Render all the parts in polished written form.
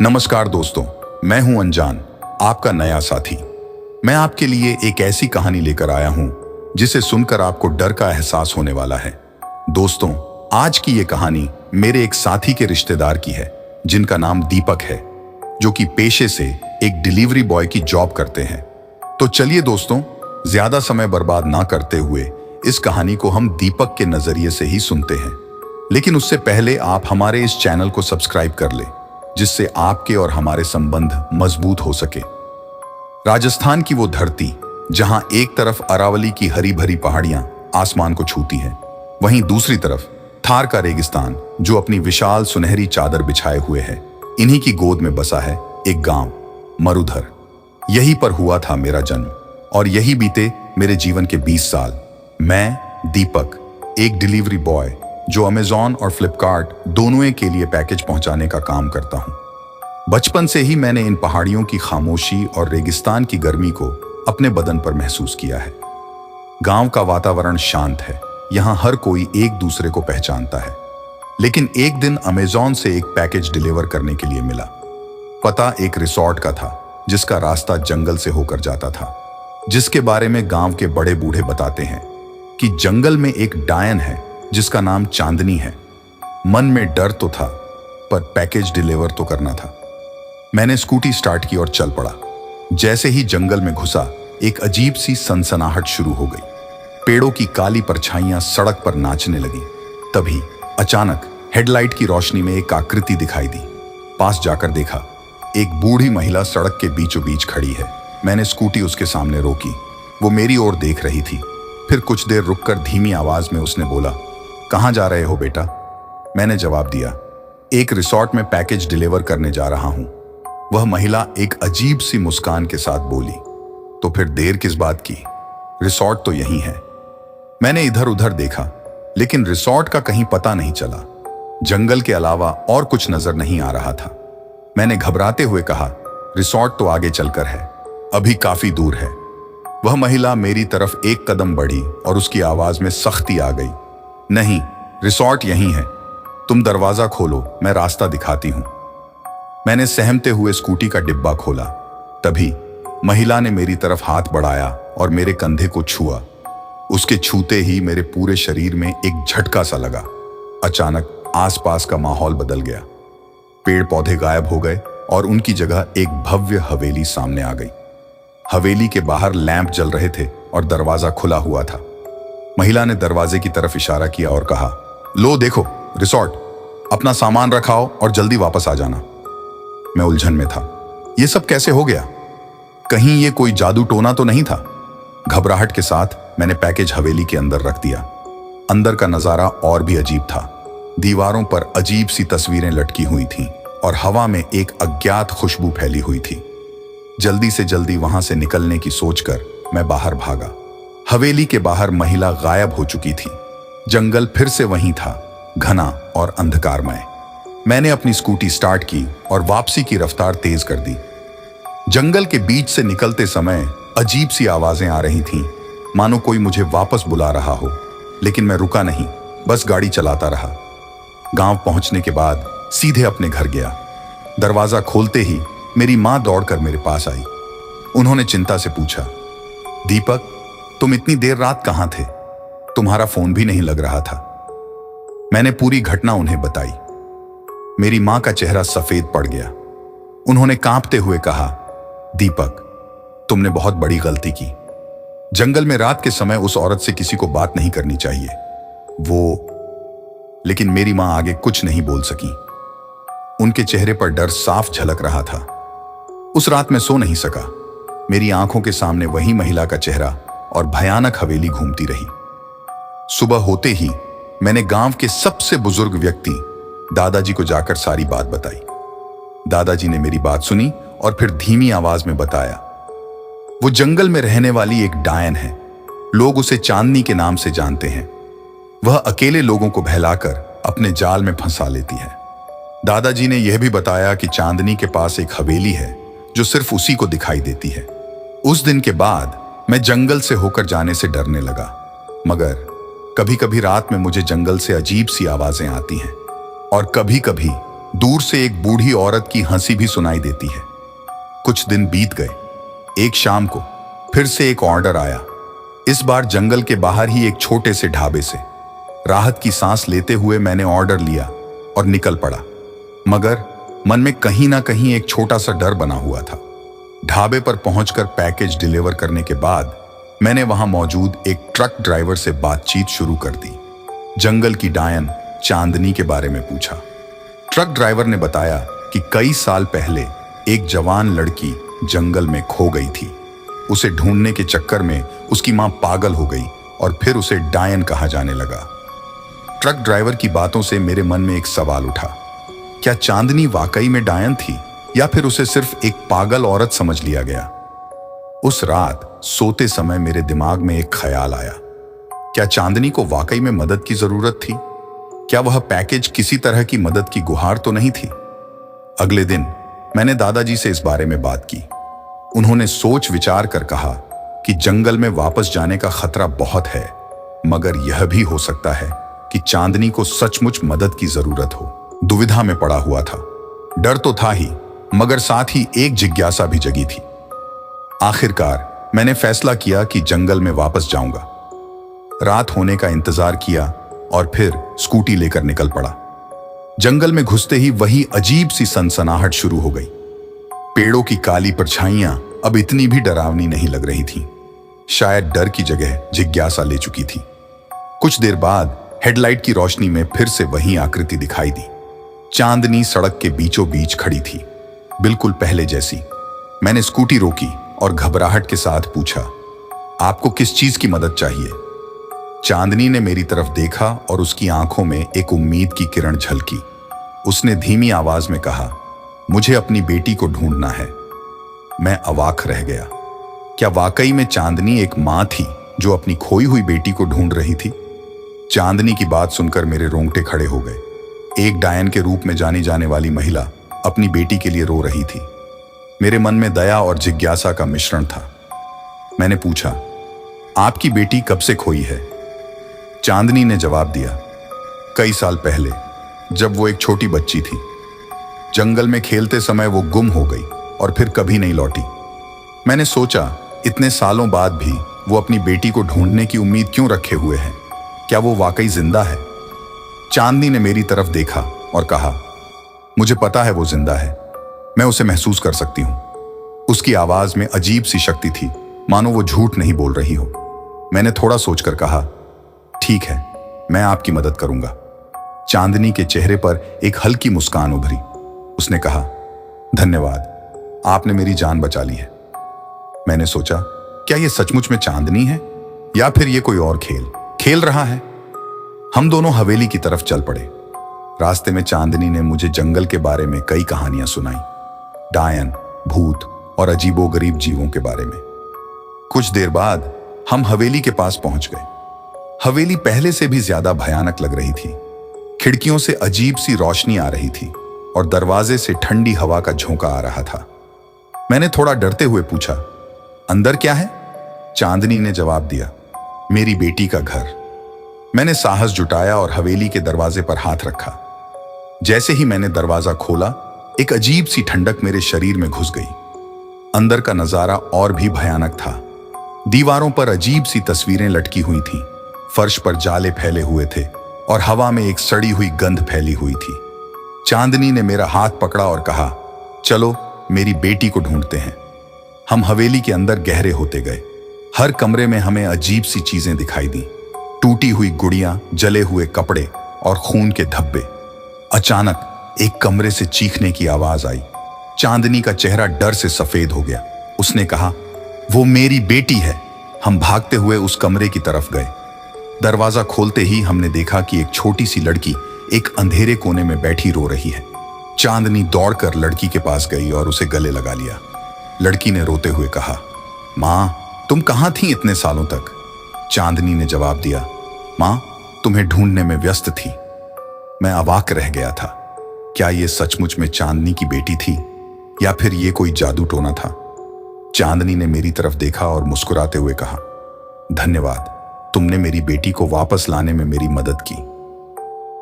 नमस्कार दोस्तों, मैं हूं अनजान, आपका नया साथी। मैं आपके लिए एक ऐसी कहानी लेकर आया हूं जिसे सुनकर आपको डर का एहसास होने वाला है। दोस्तों, आज की ये कहानी मेरे एक साथी के रिश्तेदार की है जिनका नाम दीपक है, जो कि पेशे से एक डिलीवरी बॉय की जॉब करते हैं। तो चलिए दोस्तों, ज्यादा समय बर्बाद ना करते हुए इस कहानी को हम दीपक के नजरिए से ही सुनते हैं। लेकिन उससे पहले आप हमारे इस चैनल को सब्सक्राइब कर लें, जिससे आपके और हमारे संबंध मजबूत हो सके। राजस्थान की वो धरती जहां एक तरफ अरावली की हरी भरी पहाड़ियां आसमान को छूती हैं, वहीं दूसरी तरफ थार का रेगिस्तान जो अपनी विशाल सुनहरी चादर बिछाए हुए है। इन्हीं की गोद में बसा है एक गांव मरुधर। यहीं पर हुआ था मेरा जन्म और यही बीते मेरे जीवन के 20 साल। मैं दीपक, एक डिलीवरी बॉय जो अमेज़न और फ्लिपकार्ट दोनों के लिए पैकेज पहुंचाने का काम करता हूं। बचपन से ही मैंने इन पहाड़ियों की खामोशी और रेगिस्तान की गर्मी को अपने बदन पर महसूस किया है। गांव का वातावरण शांत है, यहां हर कोई एक दूसरे को पहचानता है। लेकिन एक दिन अमेज़न से एक पैकेज डिलीवर करने के लिए मिला। पता एक रिसोर्ट का था जिसका रास्ता जंगल से होकर जाता था, जिसके बारे में गांव के बड़े बूढ़े बताते हैं कि जंगल में एक डायन है जिसका नाम चांदनी है। मन में डर तो था, पर पैकेज डिलीवर तो करना था। मैंने स्कूटी स्टार्ट की और चल पड़ा। जैसे ही जंगल में घुसा, एक अजीब सी सनसनाहट शुरू हो गई। पेड़ों की काली परछाइयां सड़क पर नाचने लगी। तभी अचानक हेडलाइट की रोशनी में एक आकृति दिखाई दी। पास जाकर देखा, एक बूढ़ी महिला सड़क के बीचों बीच खड़ी है। मैंने स्कूटी उसके सामने रोकी। वो मेरी ओर देख रही थी। फिर कुछ देर रुककर धीमी आवाज में उसने बोला, कहाँ जा रहे हो बेटा? मैंने जवाब दिया, एक रिसोर्ट में पैकेज डिलीवर करने जा रहा हूं। वह महिला एक अजीब सी मुस्कान के साथ बोली, तो फिर देर किस बात की? रिसोर्ट तो यही है। मैंने इधर उधर देखा, लेकिन रिसोर्ट का कहीं पता नहीं चला। जंगल के अलावा और कुछ नजर नहीं आ रहा था। मैंने घबराते हुए कहा, रिसोर्ट तो आगे चलकर है, अभी काफी दूर है। वह महिला मेरी तरफ एक कदम बढ़ी और उसकी आवाज में सख्ती आ गई, नहीं, रिसोर्ट यहीं है। तुम दरवाजा खोलो, मैं रास्ता दिखाती हूं। मैंने सहमते हुए स्कूटी का डिब्बा खोला। तभी महिला ने मेरी तरफ हाथ बढ़ाया और मेरे कंधे को छुआ। उसके छूते ही मेरे पूरे शरीर में एक झटका सा लगा। अचानक आसपास का माहौल बदल गया। पेड़ पौधे गायब हो गए और उनकी जगह एक भव्य हवेली सामने आ गई। हवेली के बाहर लैंप जल रहे थे और दरवाजा खुला हुआ था। महिला ने दरवाजे की तरफ इशारा किया और कहा, लो देखो रिसोर्ट, अपना सामान रखाओ और जल्दी वापस आ जाना। मैं उलझन में था। यह सब कैसे हो गया? कहीं ये कोई जादू टोना तो नहीं था? घबराहट के साथ मैंने पैकेज हवेली के अंदर रख दिया। अंदर का नजारा और भी अजीब था। दीवारों पर अजीब सी तस्वीरें लटकी हुई थीं और हवा में एक अज्ञात खुशबू फैली हुई थी। जल्दी से जल्दी वहां से निकलने की सोचकर मैं बाहर भागा। हवेली के बाहर महिला गायब हो चुकी थी। जंगल फिर से वहीं था, घना और अंधकारमय। मैंने अपनी स्कूटी स्टार्ट की और वापसी की रफ्तार तेज कर दी। जंगल के बीच से निकलते समय अजीब सी आवाजें आ रही थीं, मानो कोई मुझे वापस बुला रहा हो। लेकिन मैं रुका नहीं, बस गाड़ी चलाता रहा। गांव पहुंचने के बाद सीधे अपने घर गया। दरवाजा खोलते ही मेरी मां दौड़कर मेरे पास आई। उन्होंने चिंता से पूछा, दीपक, तुम इतनी देर रात कहां थे? तुम्हारा फोन भी नहीं लग रहा था। मैंने पूरी घटना उन्हें बताई। मेरी मां का चेहरा सफेद पड़ गया। उन्होंने कांपते हुए कहा, दीपक, तुमने बहुत बड़ी गलती की। जंगल में रात के समय उस औरत से किसी को बात नहीं करनी चाहिए। लेकिन मेरी मां आगे कुछ नहीं बोल सकी। उनके चेहरे पर डर साफ झलक रहा था। उस रात मैं सो नहीं सका। मेरी आंखों के सामने वही महिला का चेहरा और भयानक हवेली घूमती रही। सुबह होते ही मैंने गांव के सबसे बुजुर्ग व्यक्ति दादाजी को जाकर सारी बात बताई। दादाजी ने मेरी बात सुनी और फिर धीमी आवाज में बताया, वो जंगल में रहने वाली एक डायन है। लोग उसे चांदनी के नाम से जानते हैं। वह अकेले लोगों को बहलाकर अपने जाल में फंसा लेती है। दादाजी ने यह भी बताया कि चांदनी के पास एक हवेली है जो सिर्फ उसी को दिखाई देती है। उस दिन के बाद मैं जंगल से होकर जाने से डरने लगा, मगर कभी कभी रात में मुझे जंगल से अजीब सी आवाजें आती हैं और कभी कभी दूर से एक बूढ़ी औरत की हंसी भी सुनाई देती है। कुछ दिन बीत गए। एक शाम को फिर से एक ऑर्डर आया। इस बार जंगल के बाहर ही एक छोटे से ढाबे से। राहत की सांस लेते हुए मैंने ऑर्डर लिया और निकल पड़ा, मगर मन में कहीं ना कहीं एक छोटा सा डर बना हुआ था। ढाबे पर पहुंचकर पैकेज डिलीवर करने के बाद मैंने वहां मौजूद एक ट्रक ड्राइवर से बातचीत शुरू कर दी। जंगल की डायन चांदनी के बारे में पूछा। ट्रक ड्राइवर ने बताया कि कई साल पहले एक जवान लड़की जंगल में खो गई थी। उसे ढूंढने के चक्कर में उसकी मां पागल हो गई और फिर उसे डायन कहा जाने लगा। ट्रक ड्राइवर की बातों से मेरे मन में एक सवाल उठा, क्या चांदनी वाकई में डायन थी या फिर उसे सिर्फ एक पागल औरत समझ लिया गया? उस रात सोते समय मेरे दिमाग में एक ख्याल आया, क्या चांदनी को वाकई में मदद की जरूरत थी? क्या वह पैकेज किसी तरह की मदद की गुहार तो नहीं थी? अगले दिन मैंने दादाजी से इस बारे में बात की। उन्होंने सोच विचार कर कहा कि जंगल में वापस जाने का खतरा बहुत है, मगर यह भी हो सकता है कि चांदनी को सचमुच मदद की जरूरत हो। दुविधा में पड़ा हुआ था। डर तो था ही, मगर साथ ही एक जिज्ञासा भी जगी थी। आखिरकार मैंने फैसला किया कि जंगल में वापस जाऊंगा। रात होने का इंतजार किया और फिर स्कूटी लेकर निकल पड़ा। जंगल में घुसते ही वही अजीब सी सनसनाहट शुरू हो गई। पेड़ों की काली परछाइयां अब इतनी भी डरावनी नहीं लग रही थीं। शायद डर की जगह जिज्ञासा ले चुकी थी। कुछ देर बाद हेडलाइट की रोशनी में फिर से वही आकृति दिखाई दी। चांदनी सड़क के बीचों बीच खड़ी थी, बिल्कुल पहले जैसी। मैंने स्कूटी रोकी और घबराहट के साथ पूछा, आपको किस चीज की मदद चाहिए? चांदनी ने मेरी तरफ देखा और उसकी आंखों में एक उम्मीद की किरण झलकी। उसने धीमी आवाज में कहा, मुझे अपनी बेटी को ढूंढना है। मैं अवाक रह गया। क्या वाकई में चांदनी एक मां थी जो अपनी खोई हुई बेटी को ढूंढ रही थी? चांदनी की बात सुनकर मेरे रोंगटे खड़े हो गए। एक डायन के रूप में जानी जाने वाली महिला अपनी बेटी के लिए रो रही थी। मेरे मन में दया और जिज्ञासा का मिश्रण था। मैंने पूछा, आपकी बेटी कब से खोई है? चांदनी ने जवाब दिया, कई साल पहले, जब वो एक छोटी बच्ची थी। जंगल में खेलते समय वो गुम हो गई और फिर कभी नहीं लौटी। मैंने सोचा, इतने सालों बाद भी वो अपनी बेटी को ढूंढने की उम्मीद क्यों रखे हुए हैं? क्या वो वाकई जिंदा है? चांदनी ने मेरी तरफ देखा और कहा, मुझे पता है वो जिंदा है। मैं उसे महसूस कर सकती हूं। उसकी आवाज में अजीब सी शक्ति थी, मानो वो झूठ नहीं बोल रही हो। मैंने थोड़ा सोचकर कहा, ठीक है, मैं आपकी मदद करूंगा। चांदनी के चेहरे पर एक हल्की मुस्कान उभरी। उसने कहा, धन्यवाद, आपने मेरी जान बचा ली है। मैंने सोचा, क्या ये सचमुच में चांदनी है या फिर ये कोई और खेल रहा है? हम दोनों हवेली की तरफ चल पड़े। रास्ते में चांदनी ने मुझे जंगल के बारे में कई कहानियां सुनाई, डायन, भूत और अजीबोगरीब जीवों के बारे में। कुछ देर बाद हम हवेली के पास पहुंच गए। हवेली पहले से भी ज्यादा भयानक लग रही थी। खिड़कियों से अजीब सी रोशनी आ रही थी और दरवाजे से ठंडी हवा का झोंका आ रहा था। मैंने थोड़ा डरते हुए पूछा, अंदर क्या है? चांदनी ने जवाब दिया, मेरी बेटी का घर। मैंने साहस जुटाया और हवेली के दरवाजे पर हाथ रखा। जैसे ही मैंने दरवाजा खोला, एक अजीब सी ठंडक मेरे शरीर में घुस गई। अंदर का नजारा और भी भयानक था। दीवारों पर अजीब सी तस्वीरें लटकी हुई थीं, फर्श पर जाले फैले हुए थे और हवा में एक सड़ी हुई गंध फैली हुई थी। चांदनी ने मेरा हाथ पकड़ा और कहा, चलो मेरी बेटी को ढूंढते हैं। हम हवेली के अंदर गहरे होते गए। हर कमरे में हमें अजीब सी चीजें दिखाई दी, टूटी हुई गुड़ियां, जले हुए कपड़े और खून के धब्बे। अचानक एक कमरे से चीखने की आवाज आई। चांदनी का चेहरा डर से सफेद हो गया। उसने कहा, वो मेरी बेटी है। हम भागते हुए उस कमरे की तरफ गए। दरवाजा खोलते ही हमने देखा कि एक छोटी सी लड़की एक अंधेरे कोने में बैठी रो रही है। चांदनी दौड़कर लड़की के पास गई और उसे गले लगा लिया। लड़की ने रोते हुए कहा, मां, तुम कहां थी इतने सालों तक? चांदनी ने जवाब दिया, मां, तुम्हें ढूंढने में व्यस्त थी। मैं अवाक रह गया था। क्या ये सचमुच में चांदनी की बेटी थी या फिर ये कोई जादू टोना था? चांदनी ने मेरी तरफ देखा और मुस्कुराते हुए कहा, धन्यवाद, तुमने मेरी बेटी को वापस लाने में मेरी मदद की।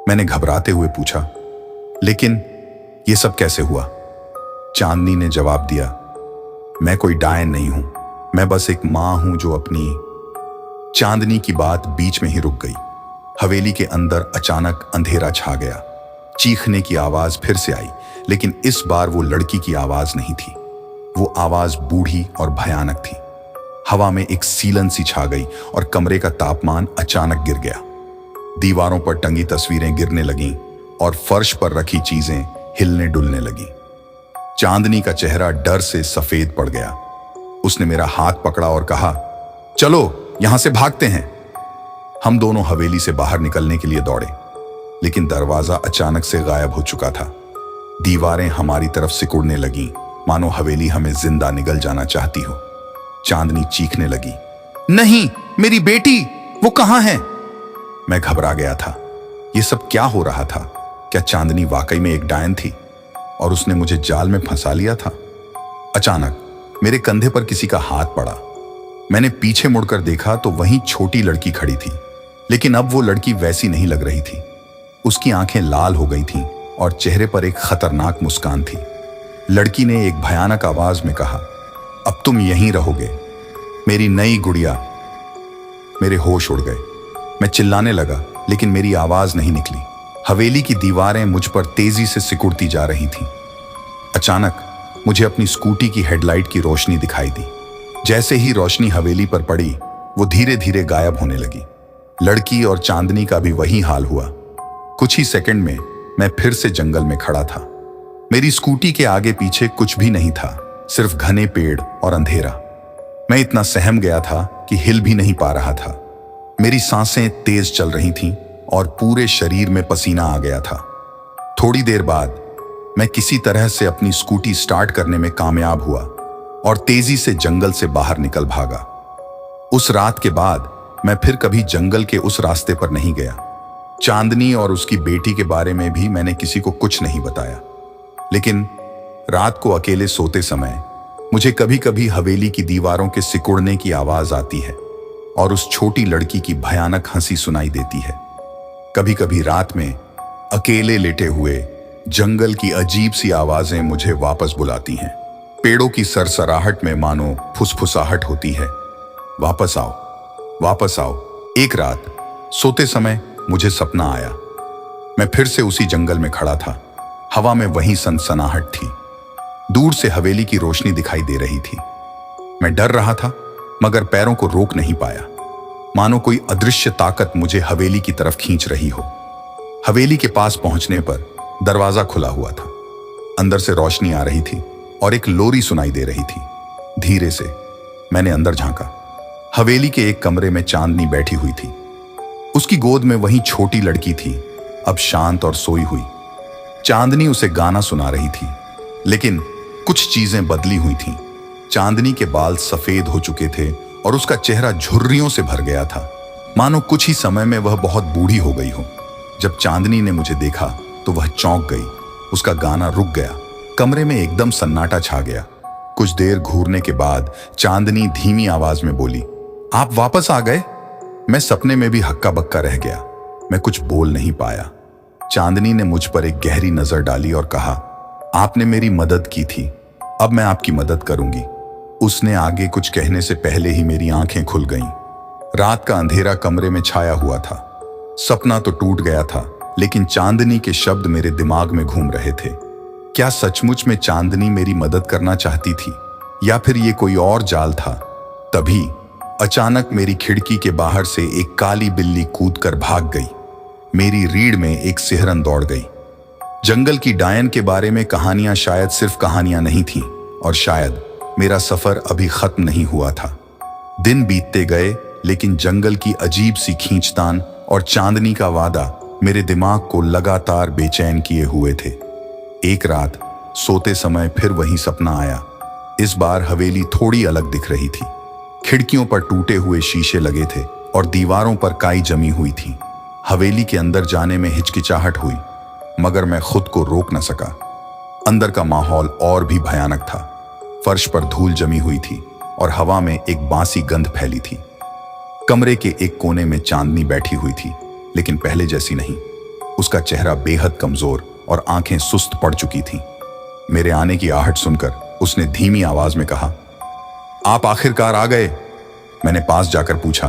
मैंने घबराते हुए पूछा, लेकिन ये सब कैसे हुआ? चांदनी ने जवाब दिया, मैं कोई डायन नहीं हूं, मैं बस एक मां हूं जो अपनी। चांदनी की बात बीच में ही रुक गई। हवेली के अंदर अचानक अंधेरा छा गया। चीखने की आवाज फिर से आई, लेकिन इस बार वो लड़की की आवाज नहीं थी। वो आवाज बूढ़ी और भयानक थी। हवा में एक सीलन सी छा गई और कमरे का तापमान अचानक गिर गया। दीवारों पर टंगी तस्वीरें गिरने लगीं और फर्श पर रखी चीजें हिलने डुलने लगी। चांदनी का चेहरा डर से सफेद पड़ गया। उसने मेरा हाथ पकड़ा और कहा, चलो यहां से भागते हैं। हम दोनों हवेली से बाहर निकलने के लिए दौड़े, लेकिन दरवाजा अचानक से गायब हो चुका था। दीवारें हमारी तरफ सिकुड़ने लगीं, मानो हवेली हमें जिंदा निगल जाना चाहती हो। चांदनी चीखने लगी, नहीं, मेरी बेटी, वो कहां है? मैं घबरा गया था। ये सब क्या हो रहा था? क्या चांदनी वाकई में एक डायन थी और उसने मुझे जाल में फंसा लिया था? अचानक मेरे कंधे पर किसी का हाथ पड़ा। मैंने पीछे मुड़कर देखा तो वहीं छोटी लड़की खड़ी थी, लेकिन अब वो लड़की वैसी नहीं लग रही थी। उसकी आंखें लाल हो गई थीं और चेहरे पर एक खतरनाक मुस्कान थी। लड़की ने एक भयानक आवाज में कहा, अब तुम यहीं रहोगे, मेरी नई गुड़िया। मेरे होश उड़ गए। मैं चिल्लाने लगा, लेकिन मेरी आवाज नहीं निकली। हवेली की दीवारें मुझ पर तेजी से सिकुड़ती जा रही थीं। अचानक मुझे अपनी स्कूटी की हेडलाइट की रोशनी दिखाई दी। जैसे ही रोशनी हवेली पर पड़ी, वो धीरे धीरे गायब होने लगी। लड़की और चांदनी का भी वही हाल हुआ। कुछ ही सेकंड में मैं फिर से जंगल में खड़ा था। मेरी स्कूटी के आगे पीछे कुछ भी नहीं था, सिर्फ घने पेड़ और अंधेरा। मैं इतना सहम गया था कि हिल भी नहीं पा रहा था। मेरी सांसें तेज चल रही थीं और पूरे शरीर में पसीना आ गया था। थोड़ी देर बाद मैं किसी तरह से अपनी स्कूटी स्टार्ट करने में कामयाब हुआ और तेजी से जंगल से बाहर निकल भागा। उस रात के बाद मैं फिर कभी जंगल के उस रास्ते पर नहीं गया। चांदनी और उसकी बेटी के बारे में भी मैंने किसी को कुछ नहीं बताया। लेकिन रात को अकेले सोते समय मुझे कभी कभी हवेली की दीवारों के सिकुड़ने की आवाज आती है और उस छोटी लड़की की भयानक हंसी सुनाई देती है। कभी कभी रात में अकेले लेटे हुए जंगल की अजीब सी आवाजें मुझे वापस बुलाती हैं। पेड़ों की सरसराहट में मानो फुसफुसाहट होती है, वापस आओ, वापस आओ। एक रात सोते समय मुझे सपना आया। मैं फिर से उसी जंगल में खड़ा था। हवा में वही सनसनाहट थी। दूर से हवेली की रोशनी दिखाई दे रही थी। मैं डर रहा था, मगर पैरों को रोक नहीं पाया, मानो कोई अदृश्य ताकत मुझे हवेली की तरफ खींच रही हो। हवेली के पास पहुंचने पर दरवाजा खुला हुआ था। अंदर से रोशनी आ रही थी और एक लोरी सुनाई दे रही थी। धीरे से मैंने अंदर झांका। हवेली के एक कमरे में चांदनी बैठी हुई थी। उसकी गोद में वही छोटी लड़की थी, अब शांत और सोई हुई। चांदनी उसे गाना सुना रही थी, लेकिन कुछ चीजें बदली हुई थीं। चांदनी के बाल सफेद हो चुके थे और उसका चेहरा झुर्रियों से भर गया था, मानो कुछ ही समय में वह बहुत बूढ़ी हो गई हो। जब चांदनी ने मुझे देखा तो वह चौंक गई। उसका गाना रुक गया। कमरे में एकदम सन्नाटा छा गया। कुछ देर घूरने के बाद चांदनी धीमी आवाज में बोली, आप वापस आ गए? मैं सपने में भी हक्का बक्का रह गया। मैं कुछ बोल नहीं पाया। चांदनी ने मुझ पर एक गहरी नजर डाली और कहा, आपने मेरी मदद की थी, अब मैं आपकी मदद करूंगी। उसने आगे कुछ कहने से पहले ही मेरी आंखें खुल गईं। रात का अंधेरा कमरे में छाया हुआ था। सपना तो टूट गया था, लेकिन चांदनी के शब्द मेरे दिमाग में घूम रहे थे। क्या सचमुच में चांदनी मेरी मदद करना चाहती थी, या फिर ये कोई और जाल था? तभी अचानक मेरी खिड़की के बाहर से एक काली बिल्ली कूदकर भाग गई। मेरी रीढ़ में एक सिहरन दौड़ गई। जंगल की डायन के बारे में कहानियां शायद सिर्फ कहानियां नहीं थीं, और शायद मेरा सफर अभी खत्म नहीं हुआ था। दिन बीतते गए, लेकिन जंगल की अजीब सी खींचतान और चांदनी का वादा मेरे दिमाग को लगातार बेचैन किए हुए थे। एक रात सोते समय फिर वही सपना आया। इस बार हवेली थोड़ी अलग दिख रही थी। खिड़कियों पर टूटे हुए शीशे लगे थे और दीवारों पर काई जमी हुई थी। हवेली के अंदर जाने में हिचकिचाहट हुई, मगर मैं खुद को रोक न सका। अंदर का माहौल और भी भयानक था। फर्श पर धूल जमी हुई थी और हवा में एक बासी गंध फैली थी। कमरे के एक कोने में चांदनी बैठी हुई थी, लेकिन पहले जैसी नहीं। उसका चेहरा बेहद कमजोर और आंखें सुस्त पड़ चुकी थीं। मेरे आने की आहट सुनकर उसने धीमी आवाज में कहा, आप आखिरकार आ गए। मैंने पास जाकर पूछा,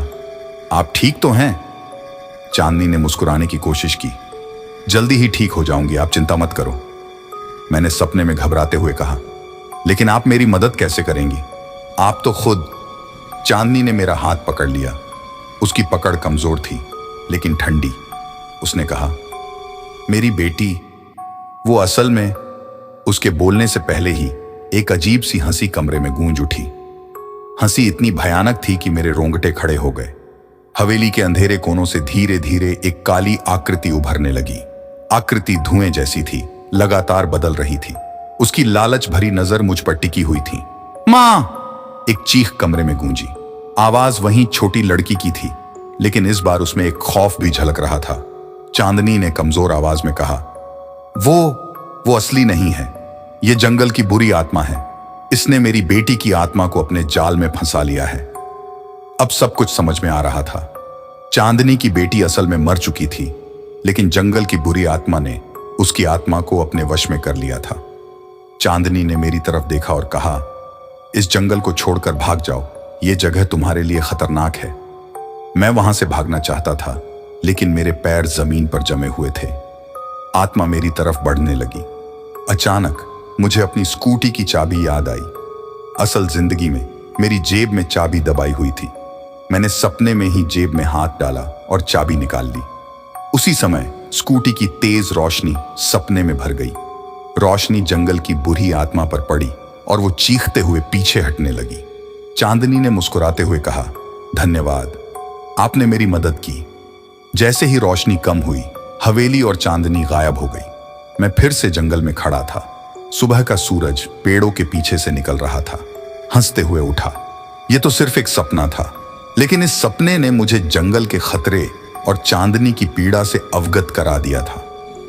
आप ठीक तो हैं? चांदनी ने मुस्कुराने की कोशिश की। जल्दी ही ठीक हो जाऊंगी, आप चिंता मत करो। मैंने सपने में घबराते हुए कहा, लेकिन आप मेरी मदद कैसे करेंगी? आप तो खुद। चांदनी ने मेरा हाथ पकड़ लिया। उसकी पकड़ कमजोर थी लेकिन ठंडी। उसने कहा, मेरी बेटी। वो असल में। उसके बोलने से पहले ही एक अजीब सी हंसी कमरे में गूंज उठी। हंसी इतनी भयानक थी कि मेरे रोंगटे खड़े हो गए। हवेली के अंधेरे कोनों से धीरे धीरे एक काली आकृति उभरने लगी। आकृति धुएं जैसी थी, लगातार बदल रही थी। उसकी लालच भरी नजर मुझ पर टिकी हुई थी। मां! एक चीख कमरे में गूंजी। आवाज वही छोटी लड़की की थी, लेकिन इस बार उसमें एक खौफ भी झलक रहा था। चांदनी ने कमजोर आवाज में कहा, वो असली नहीं है। ये जंगल की बुरी आत्मा है। इसने मेरी बेटी की आत्मा को अपने जाल में फंसा लिया है। अब सब कुछ समझ में आ रहा था। चांदनी की बेटी असल में मर चुकी थी, लेकिन जंगल की बुरी आत्मा ने उसकी आत्मा को अपने वश में कर लिया था। चांदनी ने मेरी तरफ देखा और कहा, इस जंगल को छोड़कर भाग जाओ। ये जगह तुम्हारे लिए खतरनाक है। मैं वहां से भागना चाहता था, लेकिन मेरे पैर जमीन पर जमे हुए थे। आत्मा मेरी तरफ बढ़ने लगी। अचानक मुझे अपनी स्कूटी की चाबी याद आई। असल जिंदगी में मेरी जेब में चाबी दबाई हुई थी। मैंने सपने में ही जेब में हाथ डाला और चाबी निकाल ली। उसी समय स्कूटी की तेज रोशनी सपने में भर गई। रोशनी जंगल की बुरी आत्मा पर पड़ी और वो चीखते हुए पीछे हटने लगी। चांदनी ने मुस्कुराते हुए कहा, धन्यवाद, आपने मेरी मदद की। जैसे ही रोशनी कम हुई, हवेली और चांदनी गायब हो गई। मैं फिर से जंगल में खड़ा था। सुबह का सूरज पेड़ों के पीछे से निकल रहा था। हंसते हुए उठा। यह तो सिर्फ एक सपना था, लेकिन इस सपने ने मुझे जंगल के खतरे और चांदनी की पीड़ा से अवगत करा दिया था।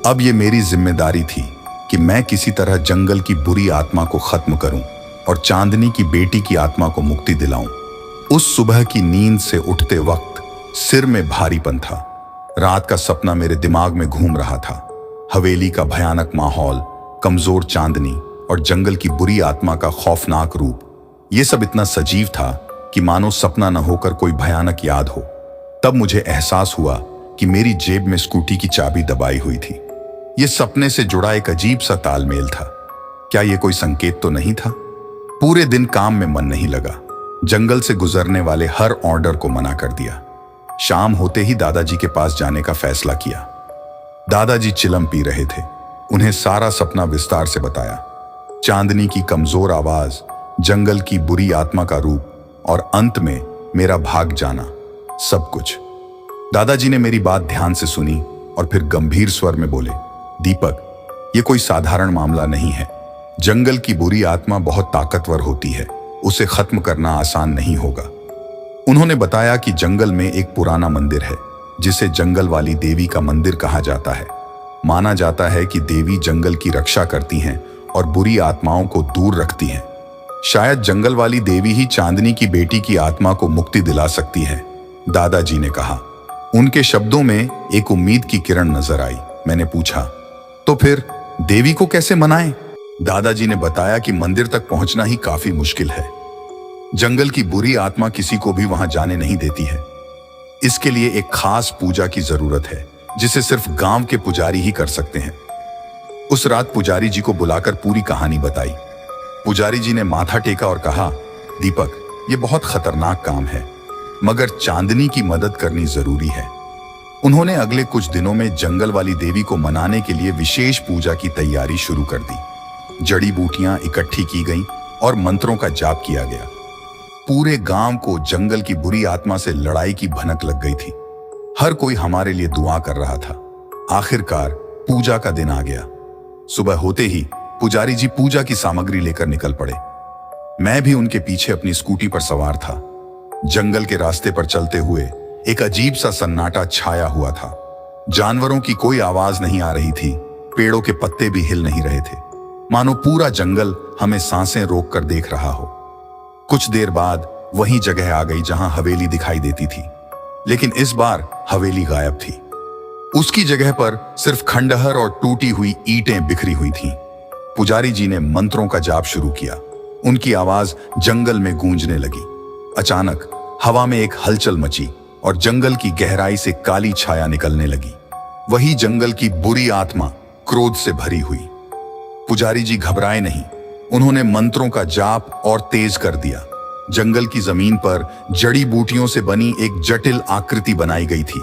अब यह मेरी जिम्मेदारी थी कि मैं किसी तरह जंगल की बुरी आत्मा को खत्म करूं और चांदनी की बेटी की आत्मा को मुक्ति दिलाऊं। उस सुबह की नींद से उठते वक्त सिर में भारीपन था। रात का सपना मेरे दिमाग में घूम रहा था। हवेली का भयानक माहौल, कमजोर चांदनी और जंगल की बुरी आत्मा का खौफनाक रूप, यह सब इतना सजीव था कि मानो सपना न होकर कोई भयानक याद हो। तब मुझे एहसास हुआ कि मेरी जेब में स्कूटी की चाबी दबाई हुई थी। यह सपने से जुड़ा एक अजीब सा तालमेल था। क्या यह कोई संकेत तो नहीं था? पूरे दिन काम में मन नहीं लगा। जंगल से गुजरने वाले हर ऑर्डर को मना कर दिया। शाम होते ही दादाजी के पास जाने का फैसला किया। दादाजी चिलम पी रहे थे। उन्हें सारा सपना विस्तार से बताया। चांदनी की कमजोर आवाज, जंगल की बुरी आत्मा का रूप और अंत में मेरा भाग जाना, सब कुछ। दादाजी ने मेरी बात ध्यान से सुनी और फिर गंभीर स्वर में बोले, दीपक, ये कोई साधारण मामला नहीं है। जंगल की बुरी आत्मा बहुत ताकतवर होती है। उसे खत्म करना आसान नहीं होगा। उन्होंने बताया कि जंगल में एक पुराना मंदिर है जिसे जंगल वाली देवी का मंदिर कहा जाता है। माना जाता है कि देवी जंगल की रक्षा करती हैं और बुरी आत्माओं को दूर रखती हैं। शायद जंगल वाली देवी ही चांदनी की बेटी की आत्मा को मुक्ति दिला सकती है, दादाजी ने कहा। उनके शब्दों में एक उम्मीद की किरण नजर आई। मैंने पूछा, तो फिर देवी को कैसे मनाएं? दादाजी ने बताया कि मंदिर तक पहुंचना ही काफी मुश्किल है। जंगल की बुरी आत्मा किसी को भी वहां जाने नहीं देती है। इसके लिए एक खास पूजा की जरूरत है जिसे सिर्फ गांव के पुजारी ही कर सकते हैं। उस रात पुजारी जी को बुलाकर पूरी कहानी बताई। पुजारी जी ने माथा टेका और कहा, दीपक, ये बहुत खतरनाक काम है, मगर चांदनी की मदद करनी जरूरी है। उन्होंने अगले कुछ दिनों में जंगल वाली देवी को मनाने के लिए विशेष पूजा की तैयारी शुरू कर दी। जड़ी बूटियां इकट्ठी की गईं और मंत्रों का जाप किया गया। पूरे गांव को जंगल की बुरी आत्मा से लड़ाई की भनक लग गई थी। हर कोई हमारे लिए दुआ कर रहा था। आखिरकार पूजा का दिन आ गया। सुबह होते ही पुजारी जी पूजा की सामग्री लेकर निकल पड़े। मैं भी उनके पीछे अपनी स्कूटी पर सवार था। जंगल के रास्ते पर चलते हुए एक अजीब सा सन्नाटा छाया हुआ था। जानवरों की कोई आवाज नहीं आ रही थी। पेड़ों के पत्ते भी हिल नहीं रहे थे, मानो पूरा जंगल हमें सांसें रोक कर देख रहा हो। कुछ देर बाद वही जगह आ गई जहां हवेली दिखाई देती थी, लेकिन इस बार हवेली गायब थी। उसकी जगह पर सिर्फ खंडहर और टूटी हुई ईंटें बिखरी हुई थीं। पुजारी जी ने मंत्रों का जाप शुरू किया। उनकी आवाज जंगल में गूंजने लगी। अचानक हवा में एक हलचल मची और जंगल की गहराई से काली छाया निकलने लगी। वही जंगल की बुरी आत्मा क्रोध से भरी हुई। पुजारी जी घबराए नहीं। उन्होंने मंत्रों का जाप और तेज कर दिया। जंगल की जमीन पर जड़ी बूटियों से बनी एक जटिल आकृति बनाई गई थी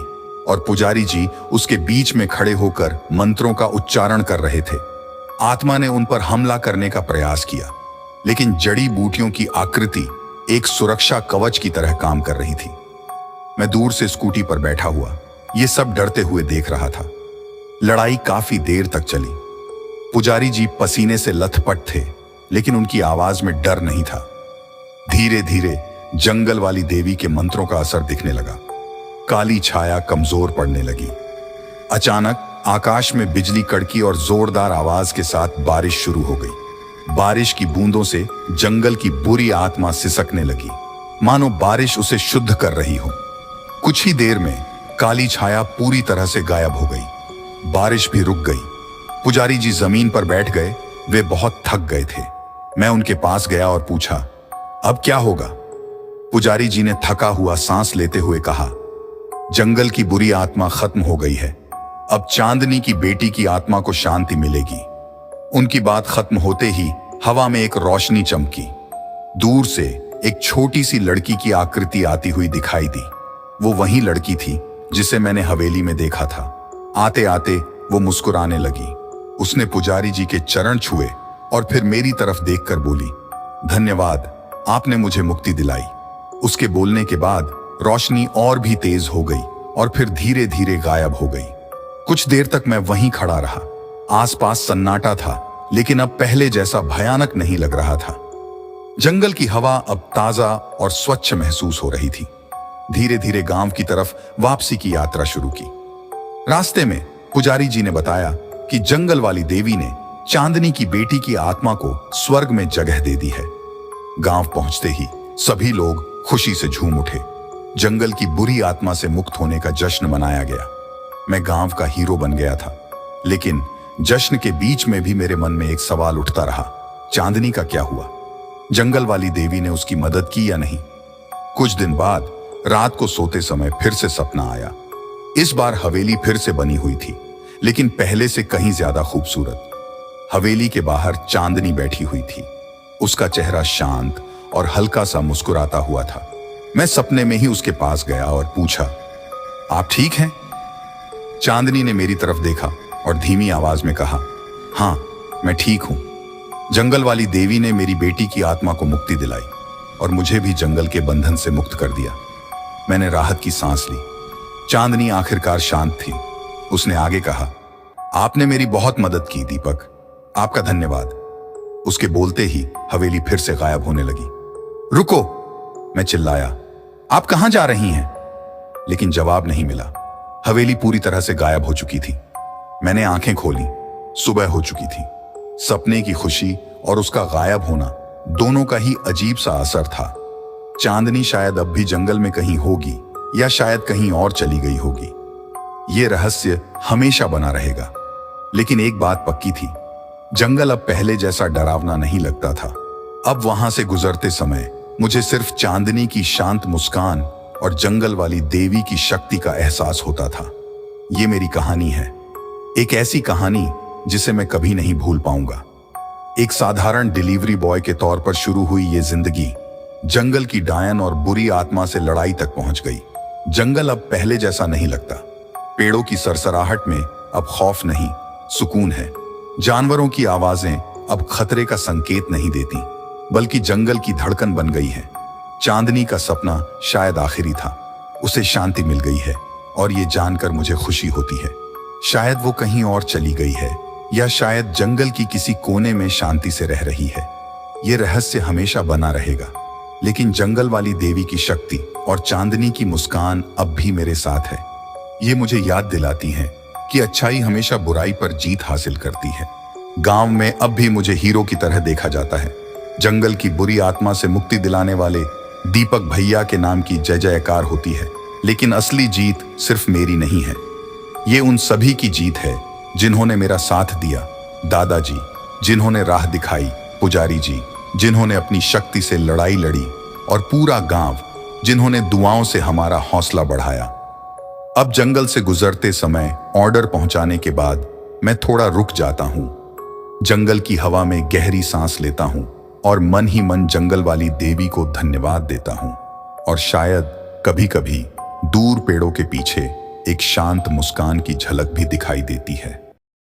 और पुजारी जी उसके बीच में खड़े होकर मंत्रों का उच्चारण कर रहे थे। आत्मा ने उन पर हमला करने का प्रयास किया, लेकिन जड़ी बूटियों की आकृति एक सुरक्षा कवच की तरह काम कर रही थी। मैं दूर से स्कूटी पर बैठा हुआ ये सब डरते हुए देख रहा था। लड़ाई काफी देर तक चली। पुजारी जी पसीने से लथपथ थे, लेकिन उनकी आवाज में डर नहीं था। धीरे धीरे जंगल वाली देवी के मंत्रों का असर दिखने लगा। काली छाया कमजोर पड़ने लगी। अचानक आकाश में बिजली कड़की और जोरदार आवाज के साथ बारिश शुरू हो गई। बारिश की बूंदों से जंगल की बुरी आत्मा सिसकने लगी, मानो बारिश उसे शुद्ध कर रही हो। कुछ ही देर में काली छाया पूरी तरह से गायब हो गई। बारिश भी रुक गई। पुजारी जी जमीन पर बैठ गए। वे बहुत थक गए थे। मैं उनके पास गया और पूछा, अब क्या होगा? पुजारी जी ने थका हुआ सांस लेते हुए कहा, जंगल की बुरी आत्मा खत्म हो गई है। अब चांदनी की बेटी की आत्मा को शांति मिलेगी। उनकी बात खत्म होते ही हवा में एक रोशनी चमकी। दूर से एक छोटी सी लड़की की आकृति आती हुई दिखाई दी। वो वही लड़की थी जिसे मैंने हवेली में देखा था। आते आते वो मुस्कुराने लगी। उसने पुजारी जी के चरण छुए और फिर मेरी तरफ देखकर बोली, धन्यवाद, आपने मुझे मुक्ति दिलाई। उसके बोलने के बाद रोशनी और भी तेज हो गई और फिर धीरे धीरे गायब हो गई। कुछ देर तक मैं वहीं खड़ा रहा। आसपास सन्नाटा था, लेकिन अब पहले जैसा भयानक नहीं लग रहा था। जंगल की हवा अब ताजा और स्वच्छ महसूस हो रही थी। धीरे धीरे गांव की तरफ वापसी की यात्रा शुरू की। रास्ते में पुजारी जी ने बताया कि जंगल वाली देवी ने चांदनी की बेटी की आत्मा को स्वर्ग में जगह दे दी है। गांव पहुंचते ही सभी लोग खुशी से झूम उठे। जंगल की बुरी आत्मा से मुक्त होने का जश्न मनाया गया। मैं गांव का हीरो बन गया था, लेकिन जश्न के बीच में भी मेरे मन में एक सवाल उठता रहा, चांदनी का क्या हुआ? जंगल वाली देवी ने उसकी मदद की या नहीं? कुछ दिन बाद रात को सोते समय फिर से सपना आया। इस बार हवेली फिर से बनी हुई थी, लेकिन पहले से कहीं ज्यादा खूबसूरत। हवेली के बाहर चांदनी बैठी हुई थी। उसका चेहरा शांत और हल्का सा मुस्कुराता हुआ था। मैं सपने में ही उसके पास गया और पूछा, आप ठीक हैं? चांदनी ने मेरी तरफ देखा और धीमी आवाज में कहा, हाँ, मैं ठीक हूं। जंगल वाली देवी ने मेरी बेटी की आत्मा को मुक्ति दिलाई और मुझे भी जंगल के बंधन से मुक्त कर दिया। मैंने राहत की सांस ली। चांदनी आखिरकार शांत थी। उसने आगे कहा, आपने मेरी बहुत मदद की दीपक, आपका धन्यवाद। उसके बोलते ही हवेली फिर से गायब होने लगी। रुको, मैं चिल्लाया, आप कहां जा रही हैं? लेकिन जवाब नहीं मिला। हवेली पूरी तरह से गायब हो चुकी थी। मैंने आंखें खोली। सुबह हो चुकी थी। सपने की खुशी और उसका गायब होना दोनों का ही अजीब सा असर था। चांदनी शायद अब भी जंगल में कहीं होगी या शायद कहीं और चली गई होगी। ये रहस्य हमेशा बना रहेगा। लेकिन एक बात पक्की थी, जंगल अब पहले जैसा डरावना नहीं लगता था। अब वहां से गुजरते समय मुझे सिर्फ चांदनी की शांत मुस्कान और जंगल वाली देवी की शक्ति का एहसास होता था। ये मेरी कहानी है, एक ऐसी कहानी जिसे मैं कभी नहीं भूल पाऊंगा। एक साधारण डिलीवरी बॉय के तौर पर शुरू हुई ये जिंदगी जंगल की डायन और बुरी आत्मा से लड़ाई तक पहुंच गई। जंगल अब पहले जैसा नहीं लगता। पेड़ों की सरसराहट में अब खौफ नहीं, सुकून है। जानवरों की आवाजें अब खतरे का संकेत नहीं देती, बल्कि जंगल की धड़कन बन गई है। चांदनी का सपना शायद आखिरी था। उसे शांति मिल गई है और ये जानकर मुझे खुशी होती है। शायद वो कहीं और चली गई है या शायद जंगल की किसी कोने में शांति से रह रही है। ये रहस्य हमेशा बना रहेगा, लेकिन जंगल वाली देवी की शक्ति और चांदनी की मुस्कान अब भी मेरे साथ है। ये मुझे याद दिलाती है कि अच्छाई हमेशा बुराई पर जीत हासिल करती है। गांव में अब भी मुझे हीरो की तरह देखा जाता है। जंगल की बुरी आत्मा से मुक्ति दिलाने वाले दीपक भैया के नाम की जय जयकार होती है। लेकिन असली जीत सिर्फ मेरी नहीं है, ये उन सभी की जीत है जिन्होंने मेरा साथ दिया, दादाजी जिन्होंने राह दिखाई, पुजारी जी जिन्होंने अपनी शक्ति से लड़ाई लड़ी, और पूरा गांव जिन्होंने दुआओं से हमारा हौसला बढ़ाया। अब जंगल से गुजरते समय ऑर्डर पहुंचाने के बाद मैं थोड़ा रुक जाता हूं, जंगल की हवा में गहरी सांस लेता हूं और मन ही मन जंगल वाली देवी को धन्यवाद देता हूं। और शायद कभी कभी दूर पेड़ों के पीछे एक शांत मुस्कान की झलक भी दिखाई देती है।